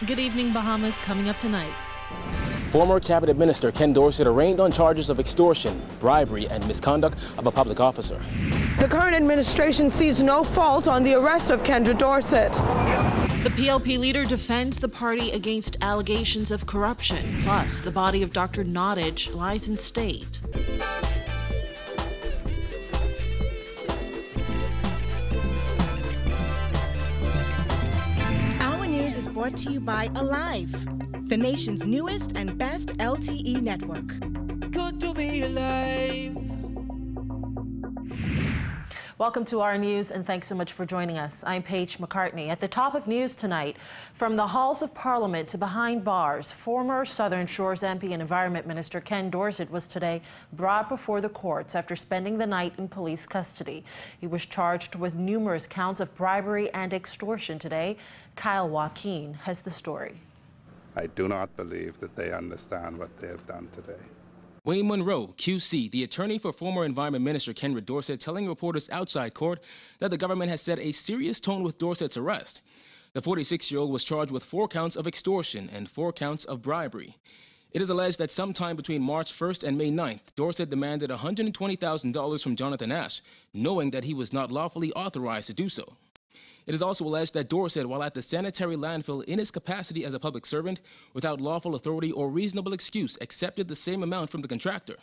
Good evening, Bahamas. Coming up tonight. Former Cabinet Minister Ken Dorsett arraigned on charges of extortion, bribery, and misconduct of a public officer. The current administration sees no fault on the arrest of Kendra Dorsett. The PLP leader defends the party against allegations of corruption. Plus, the body of Dr. Nottage lies in state. Our news is brought to you by Alive, the nation's newest and best LTE network. Good to be alive. Welcome to our news, and thanks so much for joining us. I'm Paige McCartney. At the top of news tonight, from the halls of Parliament to behind bars, former Southern Shores MP and Environment Minister Ken Dorsett was today brought before the courts after spending the night in police custody. He was charged with numerous counts of bribery and extortion today. Kyle Joaquin has the story. I do not believe that they understand what they have done today. Wayne Monroe, QC, the attorney for former Environment Minister Ken Dorsett, telling reporters outside court that the government has set a serious tone with Dorsett's arrest. The 46-year-old was charged with 4 counts of extortion and 4 counts of bribery. It is alleged that sometime between March 1st and May 9th, Dorsett demanded $120,000 from Jonathan Ash, knowing that he was not lawfully authorized to do so. It is also alleged that Dorsett, while at the sanitary landfill in his capacity as a public servant, without lawful authority or reasonable excuse, accepted the same amount from the contractor.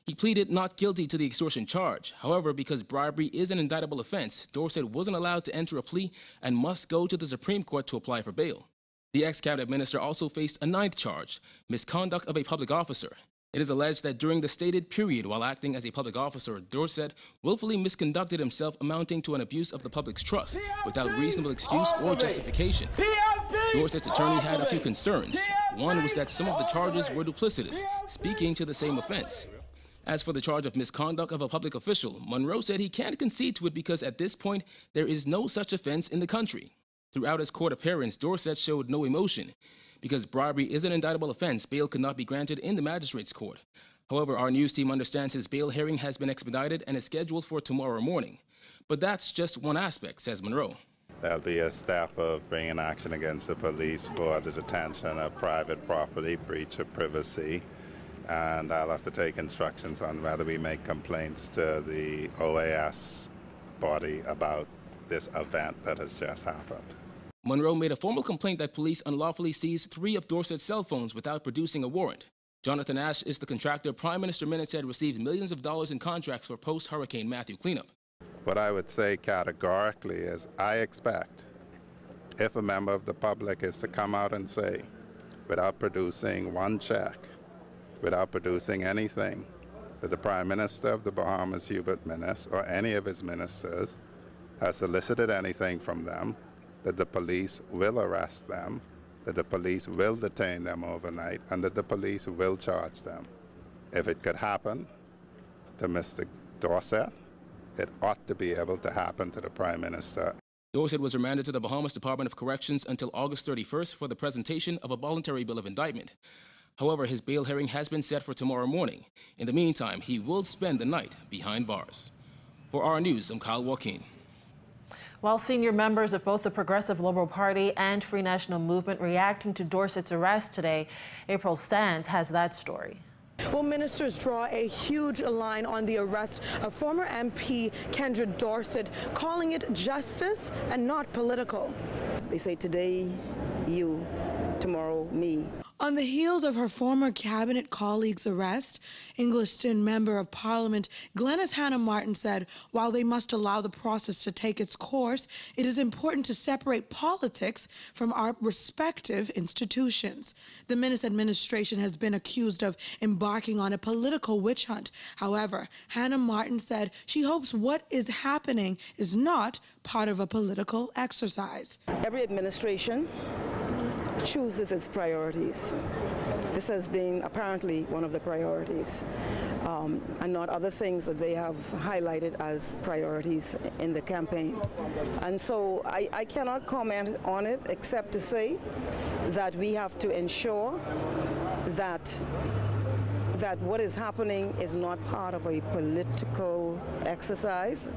He pleaded not guilty to the extortion charge. However, because bribery is an indictable offense, Dorsett wasn't allowed to enter a plea and must go to the Supreme Court to apply for bail. The ex-cabinet minister also faced a 9th charge, misconduct of a public officer. It is alleged that during the stated period while acting as a public officer, Dorsett willfully misconducted himself, amounting to an abuse of the public's trust without reasonable excuse or justification. Dorsett's attorney had a few concerns. One was that some of the charges were duplicitous, speaking to the same offense. As for the charge of misconduct of a public official, Monroe said he can't concede to it because at this point, there is no such offense in the country. Throughout his court appearance, Dorsett showed no emotion. Because bribery is an indictable offense, bail could not be granted in the magistrate's court. However, our news team understands his bail hearing has been expedited and is scheduled for tomorrow morning. But that's just one aspect, says Monroe. There'll be a step of bringing action against the police for the detention of private property, breach of privacy, and I'll have to take instructions on whether we make complaints to the OAS body about this event that has just happened. Monroe made a formal complaint that police unlawfully seized 3 of Dorsett's cell phones without producing a warrant. Jonathan Ash is the contractor Prime Minister Minute said received millions of dollars in contracts for post-Hurricane Matthew cleanup. What I would say categorically is I expect if a member of the public is to come out and say, without producing one check, without producing anything, that the Prime Minister of the Bahamas, Hubert Minnis, or any of his ministers has solicited anything from them, that the police will arrest them, that the police will detain them overnight, and that the police will charge them. If it could happen to Mr. Dorsett, it ought to be able to happen to the Prime Minister. Dorsett was remanded to the Bahamas Department of Corrections until August 31st for the presentation of a voluntary bill of indictment. However, his bail hearing has been set for tomorrow morning. In the meantime, he will spend the night behind bars. For our news, I'm Kyle Joaquin. While senior members of both the Progressive Liberal Party and Free National Movement reacting to Dorsett's arrest today, April Sands has that story. Well, ministers draw a huge line on the arrest of former MP Kendra Dorsett, calling it justice and not political. They say today you, tomorrow me. On the heels of her former cabinet colleague's arrest, Engliston Member of Parliament Glenys Hannah Martin said, while they must allow the process to take its course, it is important to separate politics from our respective institutions. The Minnis administration has been accused of embarking on a political witch hunt. However, Hannah Martin said she hopes what is happening is not part of a political exercise. Every administration chooses its priorities. This has been apparently one of the priorities, and not other things that they have highlighted as priorities in the campaign. And so I cannot comment on it except to say that we have to ensure that that what is happening is not part of a political exercise,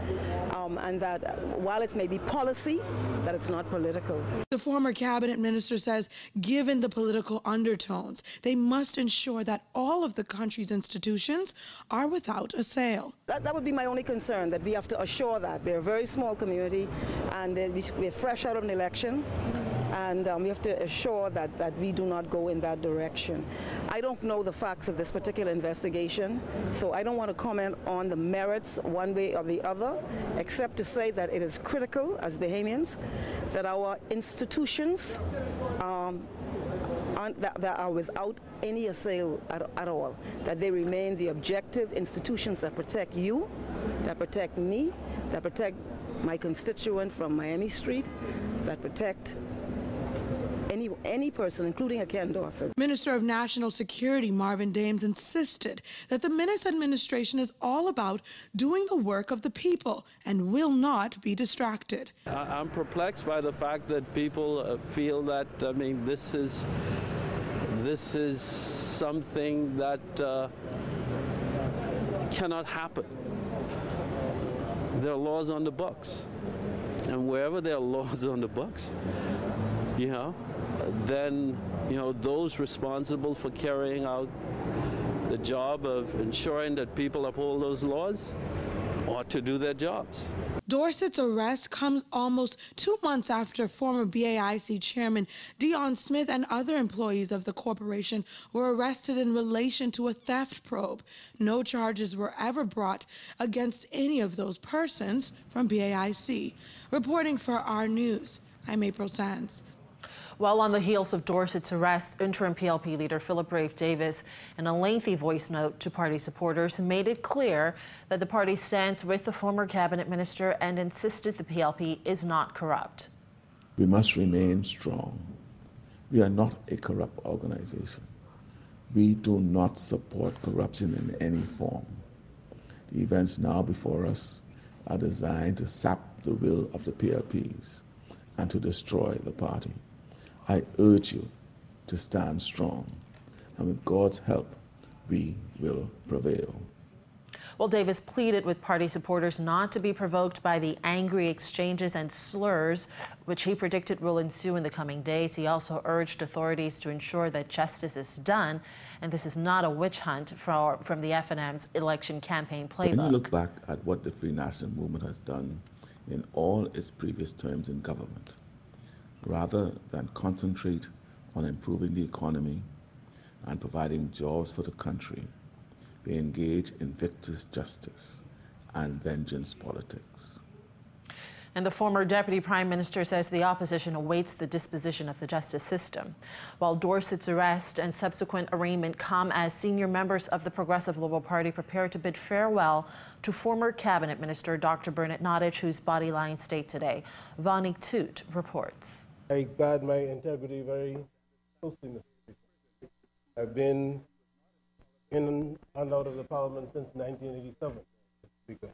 and that while it may be policy, that it's not political. The former cabinet minister says, given the political undertones, they must ensure that all of the country's institutions are without a sale. That would be my only concern, that we have to assure that. We're a very small community, and we're fresh out of an election, and we have to assure that we do not go in that direction. I don't know the facts of this particular investigation, so I don't want to comment on the merits one way or the other, except to say that it is critical as Bahamians that our institutions that are without any assail at all, that they remain the objective institutions that protect you, that protect me, that protect my constituent from Miami Street, that protect any person, including a Ken Dorsett. Minister of National Security Marvin Dames insisted that the Minnis administration is all about doing the work of the people and will not be distracted. I'm perplexed by the fact that people feel that, I mean, this is something that cannot happen. There are laws on the books, and wherever there are laws on the books, then those responsible for carrying out the job of ensuring that people uphold those laws ought to do their jobs. Dorsett's arrest comes almost 2 months after former BAIC chairman Dion Smith and other employees of the corporation were arrested in relation to a theft probe. No charges were ever brought against any of those persons from BAIC. Reporting for our news, I'm April Sands. Well, on the heels of Dorsett's arrest, interim PLP leader Philip Rafe Davis, in a lengthy voice note to party supporters, made it clear that the party stands with the former cabinet minister and insisted the PLP is not corrupt. We must remain strong. We are not a corrupt organization. We do not support corruption in any form. The events now before us are designed to sap the will of the PLPs and to destroy the party. I urge you to stand strong, and with God's help, we will prevail. Well, Davis pleaded with party supporters not to be provoked by the angry exchanges and slurs, which he predicted will ensue in the coming days. He also urged authorities to ensure that justice is done, and this is not a witch hunt from the FNM's election campaign playbook. When you look back at what the Free National Movement has done in all its previous terms in government, rather than concentrate on improving the economy and providing jobs for the country, they engage in victor's justice and vengeance politics. And the former Deputy Prime Minister says the opposition awaits the disposition of the justice system. While Dorsett's arrest and subsequent arraignment come as senior members of the Progressive Liberal Party prepare to bid farewell to former Cabinet Minister Dr. Bernard Nottage, whose body lie in state today. Vani Toot reports. I guard my integrity very closely, Mr. Speaker. I've been in and out of the Parliament since 1987, Mr. Speaker.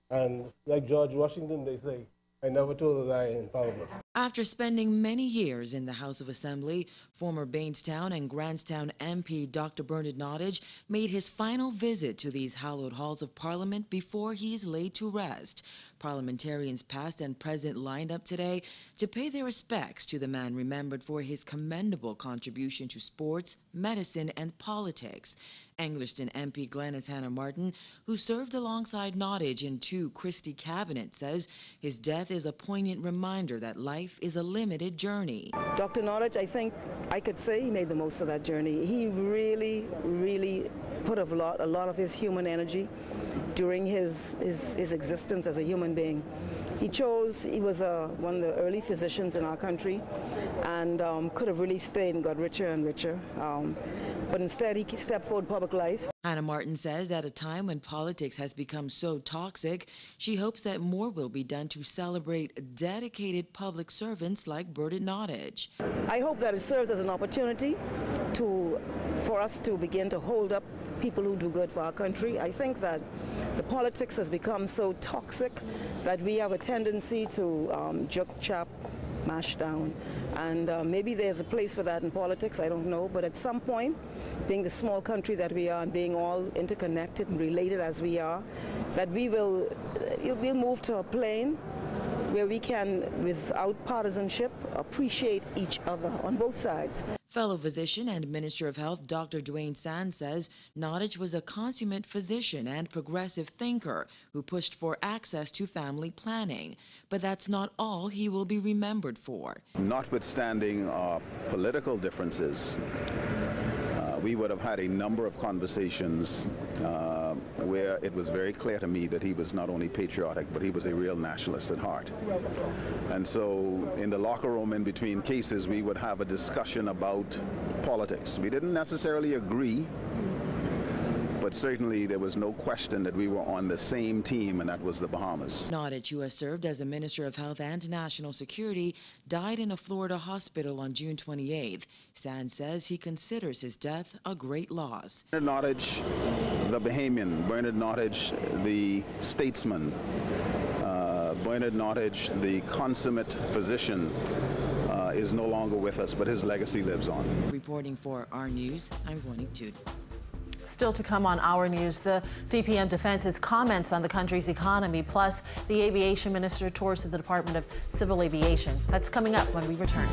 And like George Washington, they say, I never told a lie in Parliament. After spending many years in the House of Assembly, former Bainstown and Grantstown MP Dr. Bernard Nottage made his final visit to these hallowed halls of Parliament before he is laid to rest. Parliamentarians past and present lined up today to pay their respects to the man remembered for his commendable contribution to sports, medicine, and politics. Engliston MP Glenys Hannah Martin, who served alongside Nottage in 2 Christie cabinets, says his death is a poignant reminder that life is a limited journey. Dr. Nottage, I think I could say he made the most of that journey. He really, really put a lot of his human energy during his existence as a human being. He was one of the early physicians in our country, and could have really stayed and got richer and richer. But instead, he stepped forward public life. Hannah Martin says at a time when politics has become so toxic, she hopes that more will be done to celebrate dedicated public servants like Bernard Nottage. I hope that it serves as an opportunity for us to begin to hold up people who do good for our country. I think that the politics has become so toxic that we have a tendency to juke chap mashed down. And maybe there's a place for that in politics, I don't know, but at some point, being the small country that we are and being all interconnected and related as we are, that we'll move to a plane where we can, without partisanship, appreciate each other on both sides. Fellow physician and Minister of Health Dr. Dwayne Sand says Nottage was a consummate physician and progressive thinker who pushed for access to family planning. But that's not all he will be remembered for. Notwithstanding our political differences, we would have had a number of conversations where it was very clear to me that he was not only patriotic, but he was a real nationalist at heart. And so in the locker room in between cases, we would have a discussion about politics. We didn't necessarily agree, but certainly there was no question that we were on the same team, and that was the Bahamas. Nottage, who has served as a Minister of Health and National Security, died in a Florida hospital on June 28th. Sand says he considers his death a great loss. Bernard Nottage, the Bahamian, Bernard Nottage, the statesman, Bernard Nottage, the consummate physician, is no longer with us, but his legacy lives on. Reporting for Our News, I'm Vonique Tude. Still to come on Our News, the DPM Defense's comments on the country's economy, plus the aviation minister tours to the Department of Civil Aviation. That's coming up when we return.